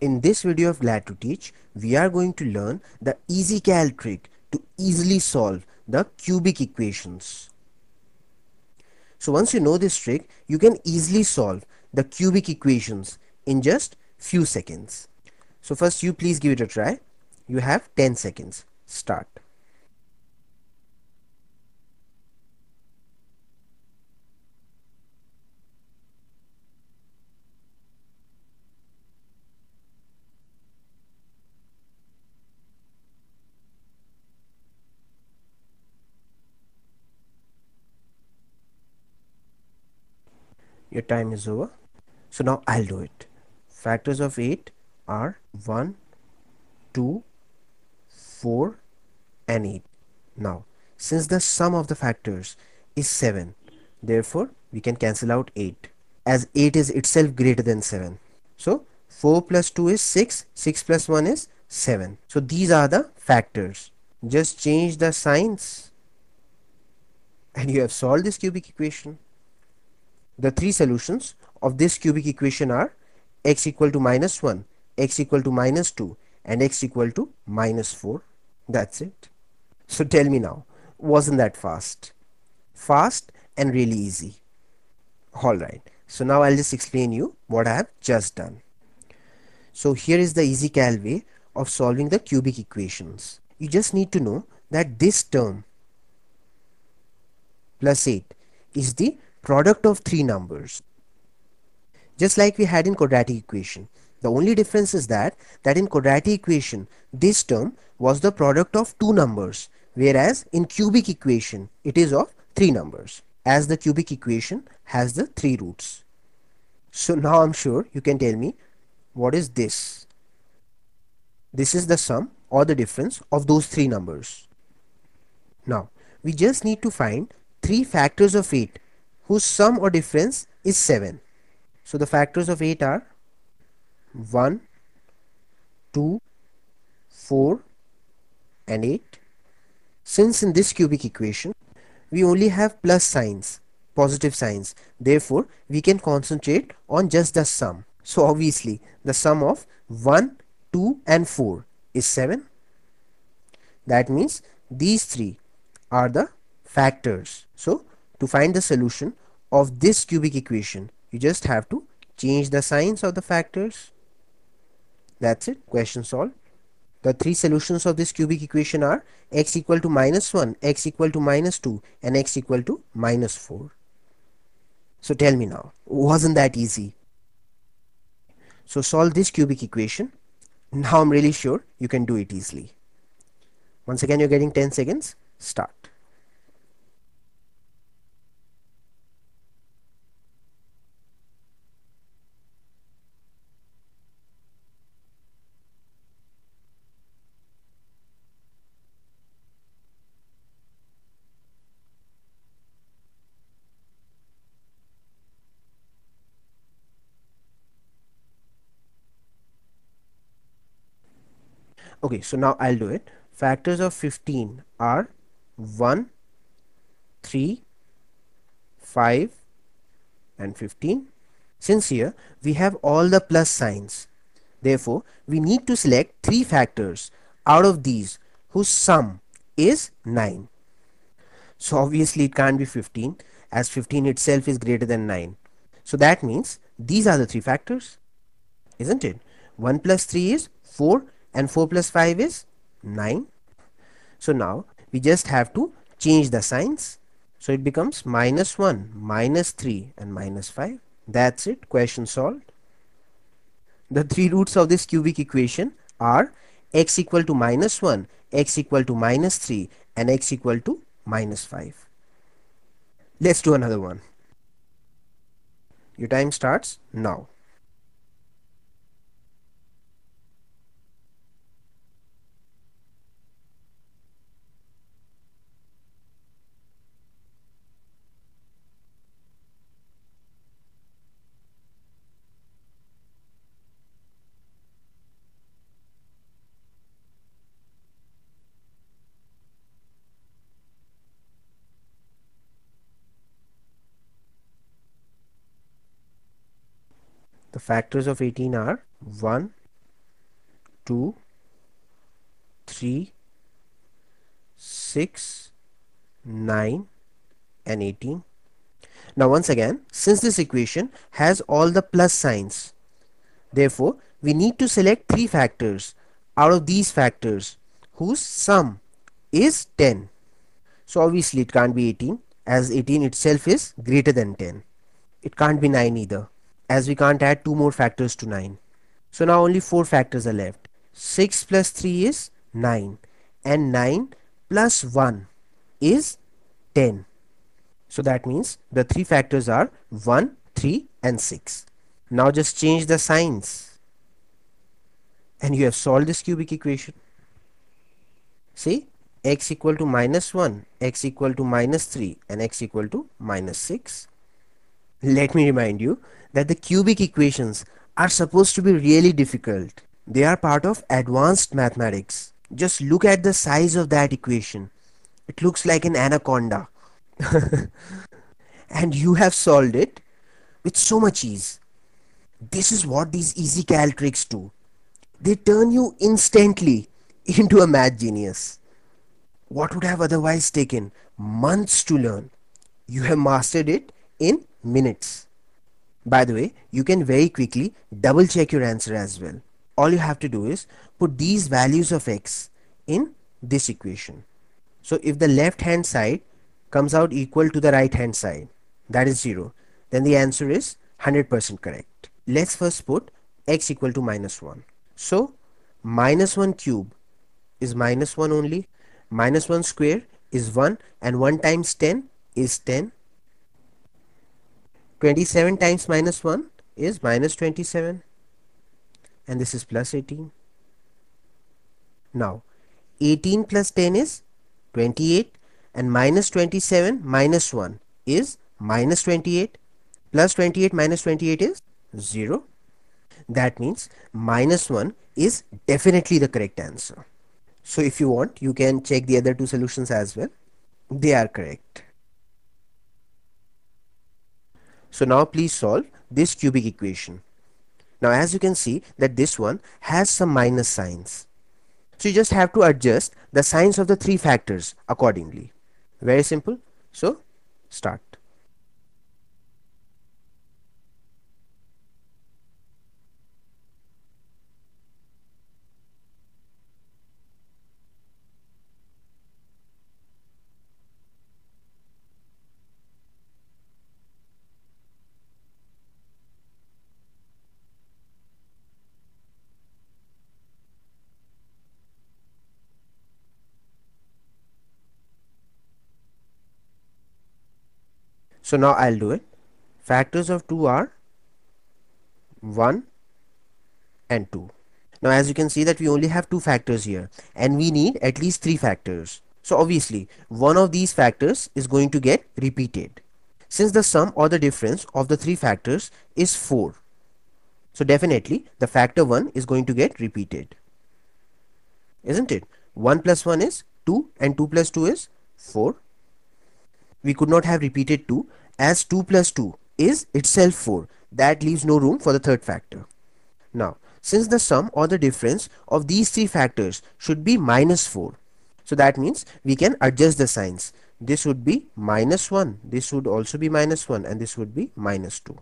In this video of Glad to Teach, we are going to learn the EasyCal trick to easily solve the cubic equations. So once you know this trick, you can easily solve the cubic equations in just few seconds. So first you please give it a try. You have 10 seconds. Start. Your time is over. So now I'll do it. Factors of 8 are 1, 2, 4 and 8. Now, since the sum of the factors is 7, therefore we can cancel out 8, as 8 is itself greater than 7. So 4 plus 2 is 6, 6 plus 1 is 7. So these are the factors. Just change the signs and you have solved this cubic equation. The three solutions of this cubic equation are x equal to minus 1, x equal to minus 2 and x equal to minus 4. That's it. So tell me now, wasn't that fast? Fast and really easy. Alright, so now I'll just explain you what I have just done. So here is the EasyCal way of solving the cubic equations. You just need to know that this term plus 8 is the product of three numbers, just like we had in quadratic equation. The only difference is that in quadratic equation this term was the product of two numbers, whereas in cubic equation it is of three numbers, as the cubic equation has the three roots. So now I'm sure you can tell me, what is this? This is the sum or the difference of those three numbers. Now we just need to find three factors of 8 whose sum or difference is 7. So the factors of 8 are 1, 2, 4 and 8. Since in this cubic equation we only have plus signs, positive signs, therefore we can concentrate on just the sum. So obviously the sum of 1, 2 and 4 is 7. That means these three are the factors. So to find the solution of this cubic equation, you just have to change the signs of the factors. That's it. Question solved. The three solutions of this cubic equation are x equal to minus 1, x equal to minus 2 and x equal to minus 4. So tell me now, wasn't that easy? So solve this cubic equation. Now I'm really sure you can do it easily. Once again, you're getting 10 seconds. Start. Okay, so now I'll do it. Factors of 15 are 1, 3, 5 and 15. Since here we have all the plus signs, therefore we need to select three factors out of these whose sum is 9. So obviously it can't be 15, as 15 itself is greater than 9. So that means these are the three factors, isn't it? 1 plus 3 is 4 and 4 plus 5 is 9. So now we just have to change the signs. So it becomes minus 1, minus 3 and minus 5. That's it. Question solved. The three roots of this cubic equation are x equal to minus 1, x equal to minus 3 and x equal to minus 5. Let's do another one. Your time starts now. The factors of 18 are 1, 2, 3, 6, 9 and 18. Now once again, since this equation has all the plus signs, therefore we need to select three factors out of these factors whose sum is 10. So obviously it can't be 18, as 18 itself is greater than 10. It can't be 9 either, as we can't add two more factors to 9. So now only 4 factors are left. 6 plus 3 is 9, and 9 plus 1 is 10. So that means the three factors are 1, 3 and 6. Now just change the signs and you have solved this cubic equation. See, x equal to -1, x equal to -3 and x equal to -6. Let me remind you that the cubic equations are supposed to be really difficult. They are part of advanced mathematics. Just look at the size of that equation. It looks like an anaconda. And you have solved it with so much ease. This is what these EasyCal tricks do. They turn you instantly into a math genius. What would have otherwise taken months to learn, you have mastered it in minutes. By the way, you can very quickly double check your answer as well. All you have to do is put these values of x in this equation. So if the left hand side comes out equal to the right hand side, that is 0, then the answer is 100% correct. Let's first put x equal to -1. So -1 cube is -1 only, -1 square is 1, and 1 times 10 is 10. 27 times -1 is -27, and this is +18. Now 18 plus 10 is 28, and -27 minus 1 is -28, plus 28 minus 28 is 0. That means -1 is definitely the correct answer. So if you want, you can check the other two solutions as well. They are correct. So now please solve this cubic equation. Now as you can see that this one has some minus signs. So you just have to adjust the signs of the three factors accordingly. Very simple. So start. So now I'll do it. Factors of 2 are 1 and 2. Now as you can see that we only have two factors here, and we need at least three factors. So obviously one of these factors is going to get repeated. Since the sum or the difference of the three factors is 4, so definitely the factor 1 is going to get repeated, isn't it? 1 plus 1 is 2, and 2 plus 2 is 4. We could not have repeated 2, as 2 plus 2 is itself 4. That leaves no room for the third factor. Now since the sum or the difference of these three factors should be -4, so that means we can adjust the signs. This would be -1, this would also be -1, and this would be -2.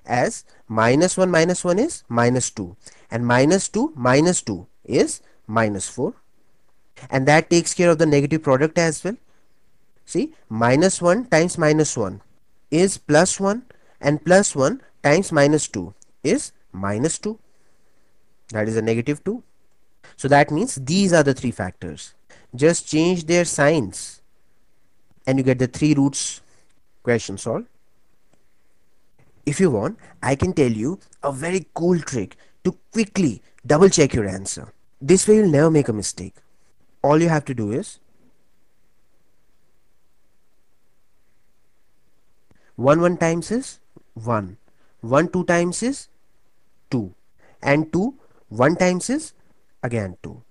As -1 minus 1 is -2, and -2 minus 2 is -4, and that takes care of the negative product as well. See, -1 times -1 is +1, and +1 times -2 is -2. That is a -2. So that means these are the three factors. Just change their signs and you get the three roots. Question solved. If you want, I can tell you a very cool trick to quickly double check your answer. This way you'll never make a mistake. All you have to do is 1 times is 1, 2 times is 2, and 2 1 times is again 2.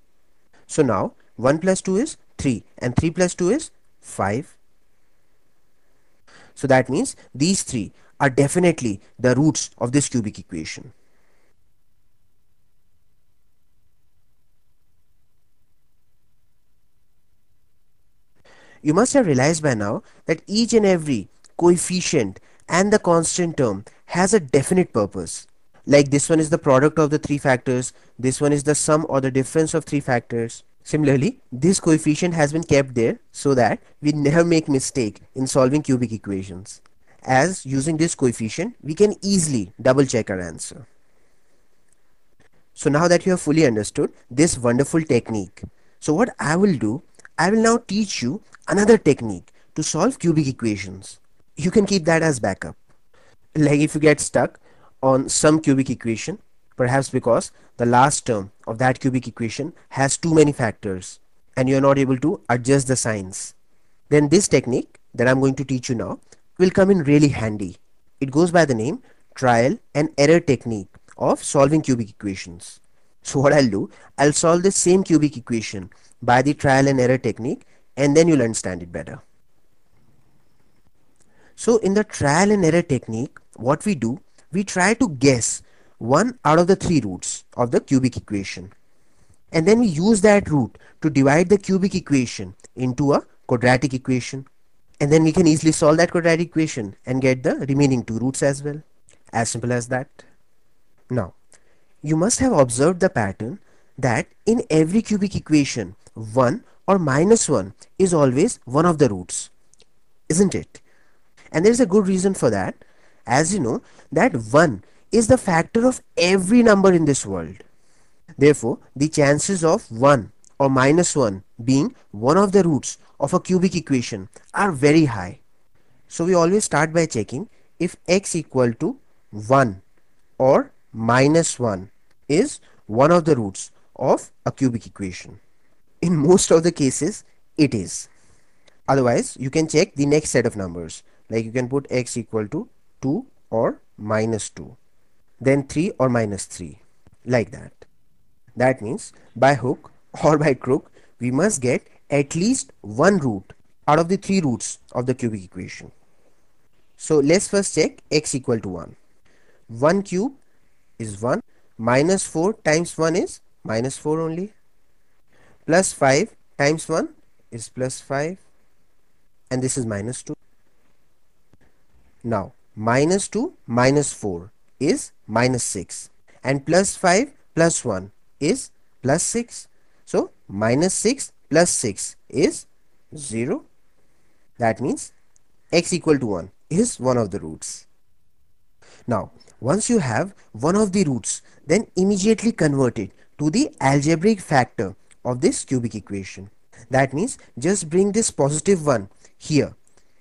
So now 1 plus 2 is 3, and 3 plus 2 is 5. So that means these three are definitely the roots of this cubic equation. You must have realized by now that each and every coefficient and the constant term has a definite purpose. Like this one is the product of the three factors, this one is the sum or the difference of three factors. Similarly, this coefficient has been kept there so that we never make mistake in solving cubic equations. As using this coefficient, we can easily double check our answer. So now that you have fully understood this wonderful technique, so what I will do, I will now teach you another technique to solve cubic equations. You can keep that as backup. Like if you get stuck on some cubic equation, perhaps because the last term of that cubic equation has too many factors and you are not able to adjust the signs, then this technique that I'm going to teach you now will come in really handy. It goes by the name trial and error technique of solving cubic equations. So what I'll do, I'll solve this same cubic equation by the trial and error technique, and then you'll understand it better. So in the trial and error technique, what we do, we try to guess one out of the three roots of the cubic equation. And then we use that root to divide the cubic equation into a quadratic equation. And then we can easily solve that quadratic equation and get the remaining two roots as well. As simple as that. Now, you must have observed the pattern that in every cubic equation, 1 or minus 1 is always one of the roots, isn't it? And there is a good reason for that. As you know, that 1 is the factor of every number in this world. Therefore, the chances of 1 or minus 1 being one of the roots of a cubic equation are very high. So we always start by checking if x equal to 1 or minus 1 is one of the roots of a cubic equation. In most of the cases, it is. Otherwise, you can check the next set of numbers. Like you can put x equal to 2 or minus 2. Then 3 or minus 3. Like that. That means by hook or by crook, we must get at least one root out of the three roots of the cubic equation. So let's first check x equal to 1. 1 cube is 1. Minus 4 times 1 is minus 4 only. Plus 5 times 1 is plus 5. And this is minus 2. Now, minus 2 minus 4 is minus 6. And plus 5 plus 1 is plus 6. So, minus 6 plus 6 is 0. That means x equal to 1 is one of the roots. Now, once you have one of the roots, then immediately convert it to the algebraic factor of this cubic equation. That means just bring this positive 1 here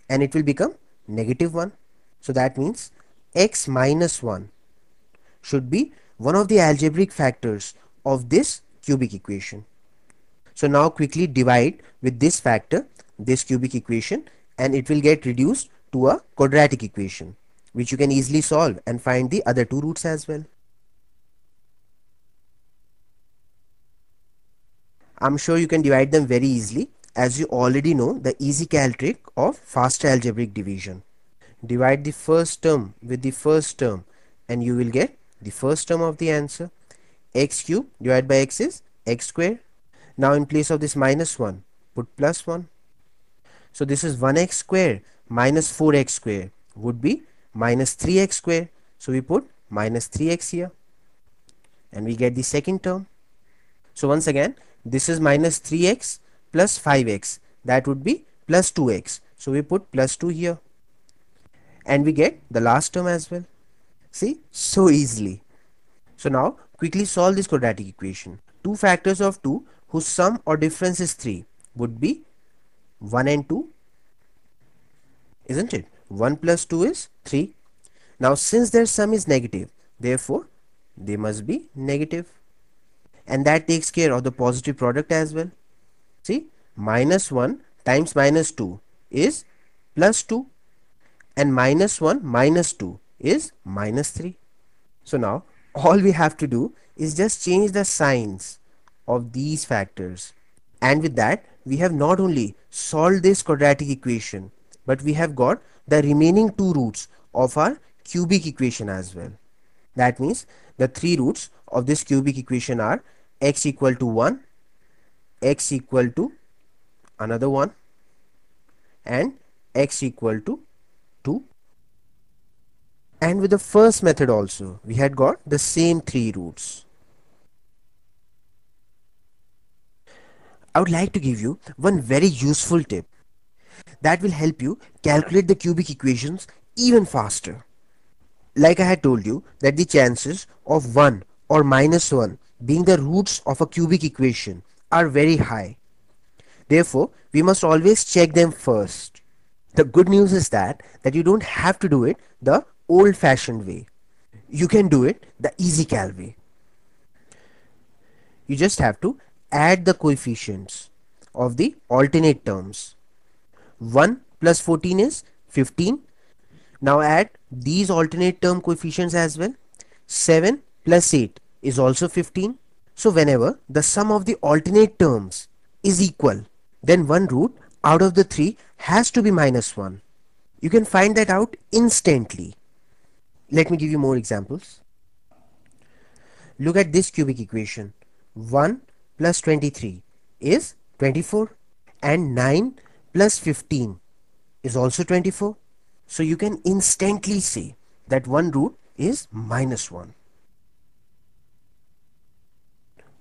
and it will become negative 1. So that means x minus 1 should be one of the algebraic factors of this cubic equation. So now quickly divide with this factor, this cubic equation, and it will get reduced to a quadratic equation, which you can easily solve and find the other two roots as well. I'm sure you can divide them very easily, as you already know the EasyCal trick of faster algebraic division. Divide the first term with the first term and you will get the first term of the answer. X cube divided by x is x square. Now in place of this minus 1, put plus 1. So this is 1x square minus 4x square would be minus 3x square. So we put minus 3x here and we get the second term. So once again, this is minus 3x plus 5x. That would be plus 2x. So we put plus 2 here. And we get the last term as well. See, so easily. So now quickly solve this quadratic equation. Two factors of 2 whose sum or difference is 3 would be 1 and 2, isn't it? 1 plus 2 is 3. Now since their sum is negative, therefore they must be negative. And that takes care of the positive product as well. See, minus 1 times minus 2 is plus 2. And minus 1 minus 2 is minus 3. So now all we have to do is just change the signs of these factors, and with that we have not only solved this quadratic equation, but we have got the remaining two roots of our cubic equation as well. That means the three roots of this cubic equation are x equal to 1, x equal to another 1, and x equal to 2. And with the first method also, we had got the same 3 roots. I would like to give you one very useful tip that will help you calculate the cubic equations even faster. Like I had told you that the chances of 1 or minus 1 being the roots of a cubic equation are very high. Therefore, we must always check them first. The good news is that you don't have to do it the old-fashioned way. You can do it the EasyCal way. You just have to add the coefficients of the alternate terms. 1 plus 14 is 15. Now add these alternate term coefficients as well. 7 plus 8 is also 15. So whenever the sum of the alternate terms is equal, then one root out of the 3 has to be minus 1. You can find that out instantly. Let me give you more examples. Look at this cubic equation. 1 plus 23 is 24, and 9 plus 15 is also 24. So you can instantly say that one root is minus 1.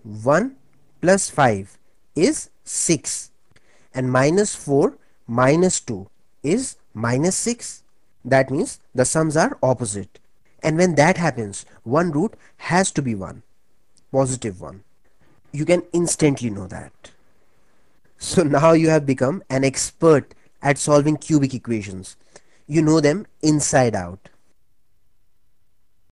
1 plus 5 is 6, and minus 4 minus 2 is minus 6. That means the sums are opposite. And when that happens, one root has to be 1, positive 1. You can instantly know that. So now you have become an expert at solving cubic equations. You know them inside out.